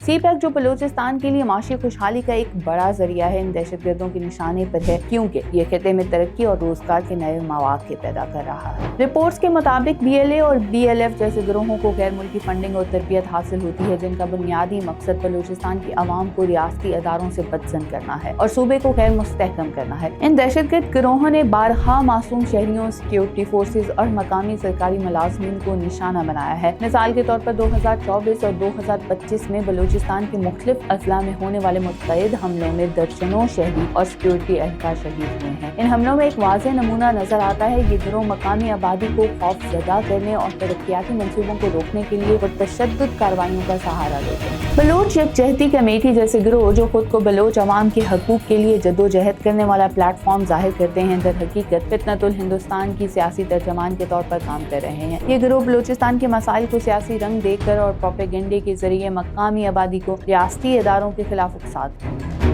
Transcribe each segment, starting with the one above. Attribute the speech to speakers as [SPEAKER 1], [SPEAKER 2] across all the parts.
[SPEAKER 1] सी pack जो बलूचिस्तान के लिए माशी खुशहाली का एक बड़ा जरिया है, इन दहशतगर्दों के निशाने पर है क्योंकि ये खिते में तरक्की और रोजगार के नए मौके पैदा कर रहा है। रिपोर्ट्स के मुताबिक BLA और BLF जैसे गिरोहों को गैर मुल्की फंडिंग और तरबियत हासिल होती है, जिनका बुनियादी मकसद बलूचिस्तान की आवाम को रियासती अदारों से बदजन करना है और सूबे को गैर मुस्तहकम करना है। इन दहशतगर्द गिरोहों ने बारहा मासूम शहरियों, सिक्योरिटी फोर्सेज और मकामी सरकारी मुलाजमीन को निशाना बनाया है। मिसाल के तौर पर 2024 और 2025 में बलूचिस्तान के मुख्तलिफ अजला में होने वाले मुतअद्दिद हमलों में दर्जनों शहरी और सिक्योरिटी एहलकार शहीद हुए हैं। इन हमलों में एक वाज़ेह नमूना नजर आता है। ये गिरोह मकामी आबादी को खौफजदा करने और तरक्याती मंसूबों को रोकने के लिए तशद्दुद कार्रवाइयों का सहारा लेते हैं। बलोच यकजहती कमेटी जैसे गिरोह जो खुद को बलोच अवाम के हकूक के लिए जद्दोजहद करने वाला प्लेटफॉर्म जाहिर करते हैं, दर हकीकत फितनतुल हिंदुस्तान की सियासी तर्जमान के तौर पर काम कर रहे हैं। ये गिरोह बलूचिस्तान के मसाइल को सियासी रंग देकर और प्रोपेगेंडे के जरिए मकामी आबादी को रियासती इदारों के खिलाफ उकसाते हैं।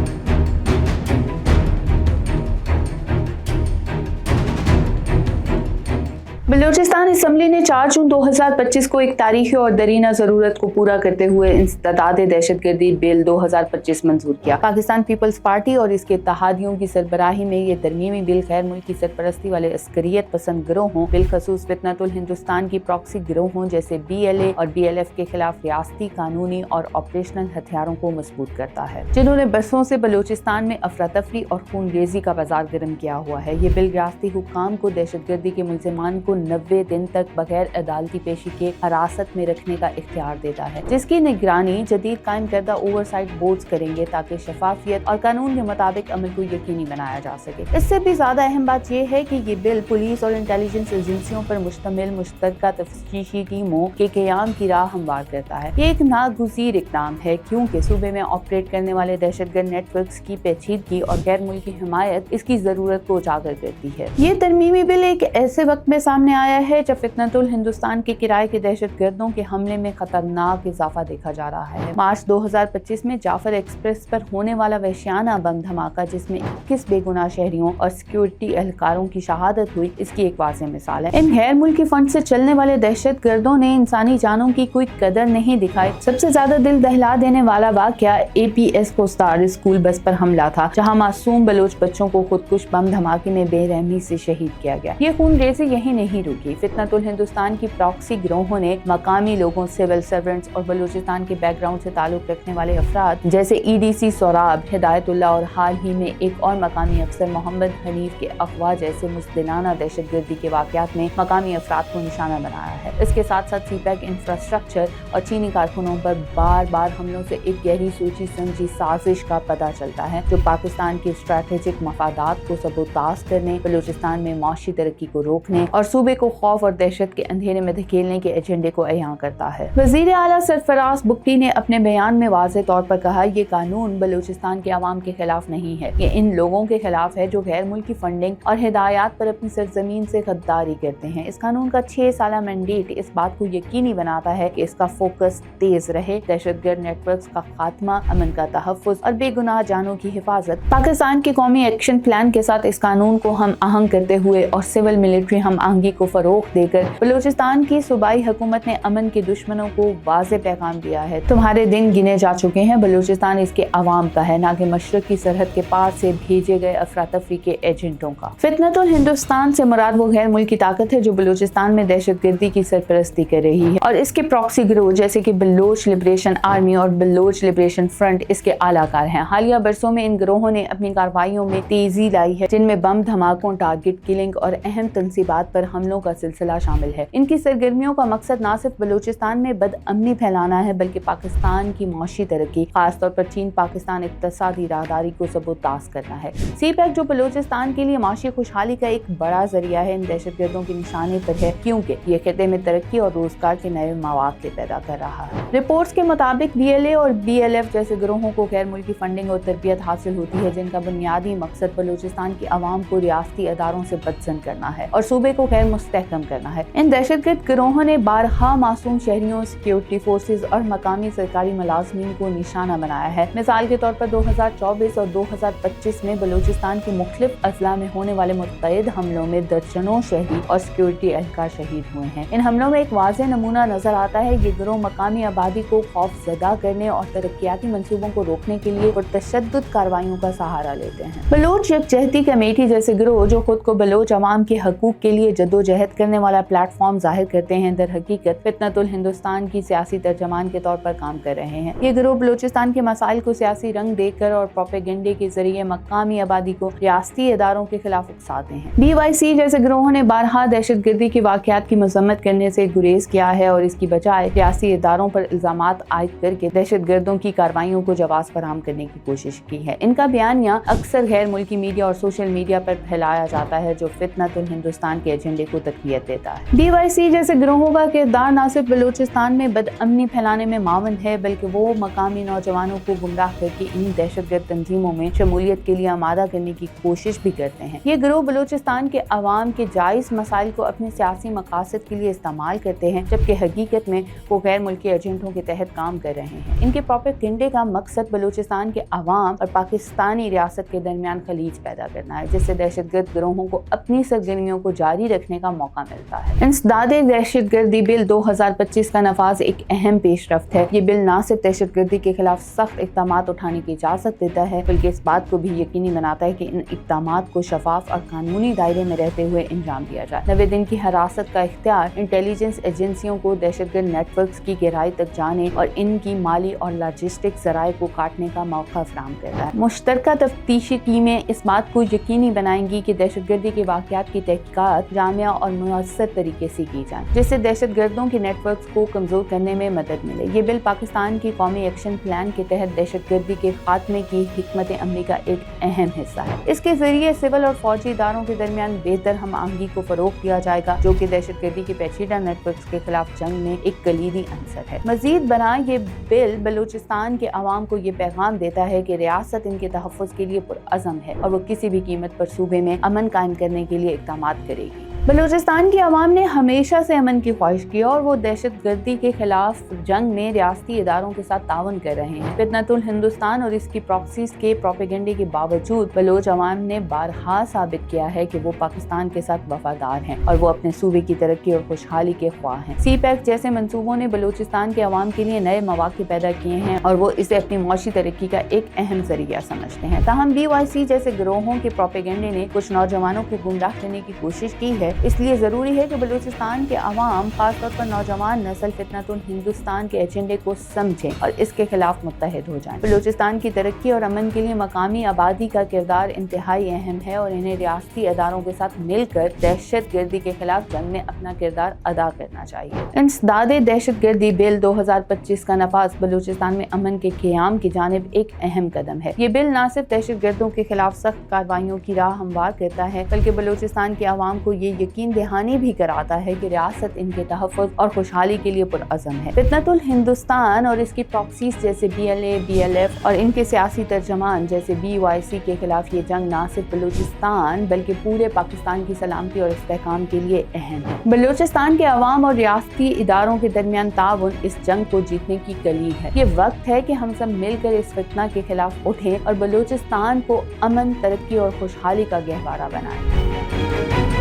[SPEAKER 1] बलूचिस्तान असम्बली ने 4 जून 2025 को एक तारीखी और दरीना जरूरत को पूरा करते हुए इंसदाद दहशतगर्दी बिल 2025 मंजूर किया। पाकिस्तान पीपल्स पार्टी और इसके इत्तेहादियों की सरबराही में ये तरमीमी बिल गैर मुल्की सरपरस्ती वाले अस्करियत पसंद गिरोहों, बिलखसूस फितनतुल हिंदुस्तान की प्रॉक्सी गिरोहों जैसे BLA और BLF के खिलाफ रियासती कानूनी और ऑपरेशनल हथियारों को मजबूत करता है, जिन्होंने बरसों से बलूचिस्तान में अफरा-तफरी और खूनरेजी का बाजार गर्म किया हुआ है। ये बिल रियासती हुक्काम को दहशतगर्दी के मुल्जिमान को 90 दिन तक बगैर अदालती पेशी के हिरासत में रखने का इख्तियार देता है, जिसकी निगरानी जदीद कायम करदा ओवरसाइट बोर्ड्स करेंगे ताकि शफाफियत और कानून के मुताबिक अमल को यकीनी बनाया जा सके। इससे भी ज्यादा अहम बात यह है कि ये बिल पुलिस और इंटेलिजेंस एजेंसियों पर मुश्तमिल मुश्तरका तफ्तीशी टीमों के क़याम की राह हमवार करता है। ये एक नागुज़ीर इक़दाम है क्योंकि सूबे में ऑपरेट करने वाले दहशतगर्द नेटवर्क्स की पेचीदगी और गैर मुल्की हिमायत इसकी जरूरत को उजागर करती है। ये तरमीमी बिल एक ऐसे वक्त में सामने आया है जब फितनतुल हिंदुस्तान के किराए के दहशतगर्दों के हमले में खतरनाक इजाफा देखा जा रहा है। मार्च 2025 में जाफर एक्सप्रेस पर होने वाला वहशियाना बम धमाका, जिसमें 21 बेगुनाह शहरियों और सिक्योरिटी एहलकारों की शहादत हुई, इसकी एक वाज़ेह मिसाल है। इन गैर मुल्की फंड से चलने वाले दहशतगर्दों ने इंसानी जानों की कोई कदर नहीं दिखाई। सबसे ज्यादा दिल दहला देने वाला वाकया APS पोस्टार स्कूल बस पर हमला था, जहाँ मासूम बलोच बच्चों को खुदकुश बम धमाके में बेरहमी से शहीद किया गया। ये खूनरेज़ी यही नहीं रुकी। फितनतुल हिंदुस्तान की प्रॉक्सी गिरोहों ने मकामी लोगों, सिविल सर्वेंट्स और बलूचिस्तान के बैकग्राउंड से ताल्लुक रखने वाले अफराद जैसे EDC सोराब, हिदायतुल्लाह और हाल ही में एक और मकामी अफसर मोहम्मद हनीफ के अगवा जैसे मुस्तदिलाना दहशतगर्दी के वाकयात में मकामी अफराद को निशाना बनाया है। इसके साथ साथ सीपैक इंफ्रास्ट्रक्चर और चीनी कारखानों पर बार बार हमलों से एक गहरी सोची समझी साजिश का पता चलता है, जो पाकिस्तान के स्ट्रैटेजिक मफादात को सबूताज करने, बलूचिस्तान में माशी तरक्की को रोकने और सूबे को खौफ और दहशत के अंधेरे में धकेलने के एजेंडे को अयां करता है। वजीर आला सरफराज बुगटी ने अपने बयान में वाज़ेह तौर पर कहा, ये कानून बलूचिस्तान के अवाम के खिलाफ नहीं है, ये इन लोगों के खिलाफ है जो गैर मुल्की फंडिंग और हिदायत पर अपनी सरजमीन से गद्दारी करते हैं। इस कानून का 6 साला मैंडेट इस बात को यकीनी बनाता है कि इसका फोकस तेज रहे, दहशतगर्द नेटवर्क्स का खात्मा, अमन का तहफ़्फ़ुज़ और बेगुनाह जानों की हिफाजत। पाकिस्तान के कौमी एक्शन प्लान के साथ इस कानून को हम आहंग करते हुए और सिविल मिलिट्री हम आहंगी को फरोग देकर बलूचिस्तान की सूबाई हुकूमत ने अमन के दुश्मनों को वाज़ेह पैगाम दिया है, तुम्हारे दिन गिने जा चुके हैं। बलूचिस्तान इसके अवाम का है, ना कि मशरक की सरहद के पार से भेजे गए अफरा तफरी के एजेंटों का। फितनतुल हिंदुस्तान से मुराद वो गैर मुल्की ताकत है जो बलूचिस्तान में दहशतगर्दी की सरपरस्ती कर रही है और इसके प्रॉक्सी गिरोह जैसे कि बलोच लिबरेशन आर्मी और बलोच लिबरेशन फ्रंट इसके आलाकार हैं। हालिया बरसों में इन गिरोहों ने अपनी कार्रवाइयों में तेजी लाई है, जिनमें बम धमाकों, टारगेट किलिंग और अहम तंसीबात पर हमलों का सिलसिला शामिल है। इनकी सरगर्मियों का मकसद न सिर्फ बलूचिस्तान में बदअमनी फैलाना है, बल्कि पाकिस्तान की माशी तरक्की, खासतौर पर चीन पाकिस्तान इक्तसादी राहदारी को सबूताज करना है। सीपैक जो बलूचिस्तान के लिए माशी खुशहाली का एक बड़ा जरिया है, इन दहशतगर्दों के निशाने पर है क्योंकि ये खिते में तरक्की और रोजगार के नए मौके पैदा कर रहा है। रिपोर्ट्स के मुताबिक BLA और BLF जैसे गिरोहों को गैर मुल्की फंडिंग और तरबियत हासिल होती है, जिनका बुनियादी मकसद बलूचिस्तान की आवाम को रियासती अदारों से बदजन करना है और सूबे को गैर मुस्तहकम करना है। इन दहशतगर्द गिरोहों ने बारहा मासूम शहरियों, सिक्योरिटी फोर्सेज और मकामी सरकारी मुलाजमीन को निशाना बनाया है। मिसाल के तौर पर 2024 और 2025 में बलूचिस्तान के मुख्तलिफ अजला में होने वाले मुतअद्दिद हमलों में दर्जनों शहरी और सिक्योरिटी एहलकार शहीद हुए हैं। इन हमलों में एक वाज़ेह नमूना नजर आता है। ये गिरोह मकामी आबादी को खौफजदा करने और तरक्याती मंसूबों को रोकने के लिए पुरतशद्दुद कार्रवाइयों का सहारा लेते हैं। बलोच यकजहती कमेटी जैसे गिरोह जो खुद को बलोच अवाम के हकूक के लिए जद्दोजहद करने वाला प्लेटफॉर्म जाहिर करते हैं, दर हकीकत फितनतुल हिंदुस्तान की सियासी तर्जमान के तौर पर काम कर रहे हैं। ये गिरोह बलूचिस्तान के मसाइल को सियासी रंग देकर और प्रोपेगेंडे के जरिए मकामी आबादी को रियासती इदारों के खिलाफ उकसाते हैं। BYC जैसे गिरोहों ने बारहा दहशतगर्दी की वाक़यात की मजम्मत करने से गुरेज किया है और इसकी बजाय रियासी इदारों पर इल्जामात आयद करके दहशतगर्दों की कार्रवाइयों को जवाब फराहम करने की कोशिश की है। इनका बयानिया अक्सर गैर मुल्की मीडिया और सोशल मीडिया पर फैलाया जाता है जो फितनतुल हिंदुस्तान के एजेंडे को तक़वियत देता है। BYC जैसे गिरोहों का किरदार न सिर्फ बलूचिस्तान में बदअमनी फैलाने में मावन है, बल्कि वो मकामी नौजवानों को गुमराह करके इन दहशतगर्द तंजीमों में शमूलियत के लिए आमादा करने की कोशिश भी करते हैं। ये गिरोह बलूचिस्तान के अवाम के जायज मसाइल को अपने सियासी मकासद के लिए इस्तेमाल करते हैं, जबकि हकीकत में वो गैर मुल्की एजेंटों के तहत काम कर रहे हैं। इनके प्रोपेगेंडे का मकसद बलूचिस्तान के अवाम और पाकिस्तानी रियासत के दरमियान खलीज पैदा करना है, जिससे दहशतगर्द गिरोहों को अपनी सरगर्मियों को जारी रखने का मौका मिलता है। इंसदादे दहशतगर्दी बिल 2025 का नफाज एक अहम पेशरफ्त है। ये बिल न सिर्फ दहशतगर्दी के खिलाफ सख्त इक़दामात उठाने की इजाज़त देता है, बल्कि इस बात को भी यकीनी बनाता है कि इन इक़दामात को शफाफ और कानूनी दायरे में रहते हुए अंजाम दिया जाए। 90 दिन की हिरासत का इख्तियार इंटेलिजेंस एजेंसियों को दहशतगर्द नेटवर्क्स की गहराई तक जाने और इनकी माली और लॉजिस्टिक ज़राए को काटने का मौका फराहम करता है। मुश्तरका तफ्तीशी टीमें इस बात को यकीनी बनाएंगी कि दहशतगर्दी के वाक़यात की तहकीकात जामिया और मुअस्सर तरीके से की जाए, जिससे दहशतगर्दों के नेटवर्क्स को कमजोर करने में मदद मिले। ये बिल पाकिस्तान की कौमी एक्शन प्लान के तहत दहशतगर्दी के खात्मे की हिकमत अमली का एक अहम हिस्सा है। इसके जरिए सिविल और फौजी इदारों के दरमियान बेहतर हम आहंगी को फरोग दिया जाएगा, जो कि दहशतगर्दी के पेचीदा नेटवर्क्स के खिलाफ जंग में एक कलीदी अंसर है। मजीद बना ये बिल बलूचिस्तान के अवाम को ये पैगाम देता है कि रियासत इनके तहफ़्फ़ुज़ के लिए पुरअज़म है और वो किसी भी कीमत पर सूबे में अमन कायम करने के लिए इक़दामात करेगी। बलूचिस्तान की आवाम ने हमेशा से अमन की ख्वाहिश की और वो दहशतगर्दी के खिलाफ जंग में रियासती इदारों के साथ ताउन कर रहे हैं। फितनतुल हिंदुस्तान और इसकी प्रॉक्सीज के प्रोपेगेंडे के बावजूद बलोच अवाम ने बारहा साबित किया है कि वो पाकिस्तान के साथ वफादार हैं और वो अपने सूबे की तरक्की और खुशहाली के ख्वाह हैं। CPEC जैसे मंसूबों ने बलूचिस्तान के अवाम के लिए नए मौके पैदा किए हैं और वो इसे अपनी मुआशी तरक्की का एक अहम जरिया समझते हैं। ताहम BYC जैसे गिरोहों के प्रोपेगेंडे ने कुछ नौजवानों को गुमराह करने की कोशिश की है, इसलिए जरूरी है कि बलूचिस्तान के अवाम, खासतौर पर नौजवान नस्ल, फितनतुल हिंदुस्तान के एजेंडे को समझें और इसके खिलाफ मुत्तहिद हो जाएं। बलूचिस्तान की तरक्की और अमन के लिए मकामी आबादी का किरदार इंतहाई अहम है और इन्हें रियासती अदारों के साथ मिलकर दहशतगर्दी के खिलाफ जंग में अपना किरदार अदा करना चाहिए। इंसदादे दहशतगर्दी बिल 2025 का नफाज बलूचिस्तान में अमन के क़याम की जानिब एक अहम कदम है। ये बिल न सिर्फ दहशतगर्दों के खिलाफ सख्त कार्रवाइयों की राह हमवार करता है, बल्कि बलूचिस्तान के अवाम को ये यकीन दहानी भी कराता है कि रियासत इनके तहफ़्फ़ुज़ और खुशहाली के लिए पुरअज़म है। फितनतुल हिंदुस्तान और इसकी प्रॉक्सीज जैसे BLA, BLF और इनके सियासी तर्जमान जैसे BYC के खिलाफ ये जंग न सिर्फ बलूचिस्तान बल्कि पूरे पाकिस्तान की सलामती और इस्तेहकाम के लिए अहम है। बलूचिस्तान के अवाम और रियासती इदारों के दरमियान ताउन इस जंग को जीतने की कलीद है। ये वक्त है कि हम सब मिलकर इस फितना के खिलाफ उठें और बलूचिस्तान को अमन, तरक्की और खुशहाली का गहवारा बनाएं।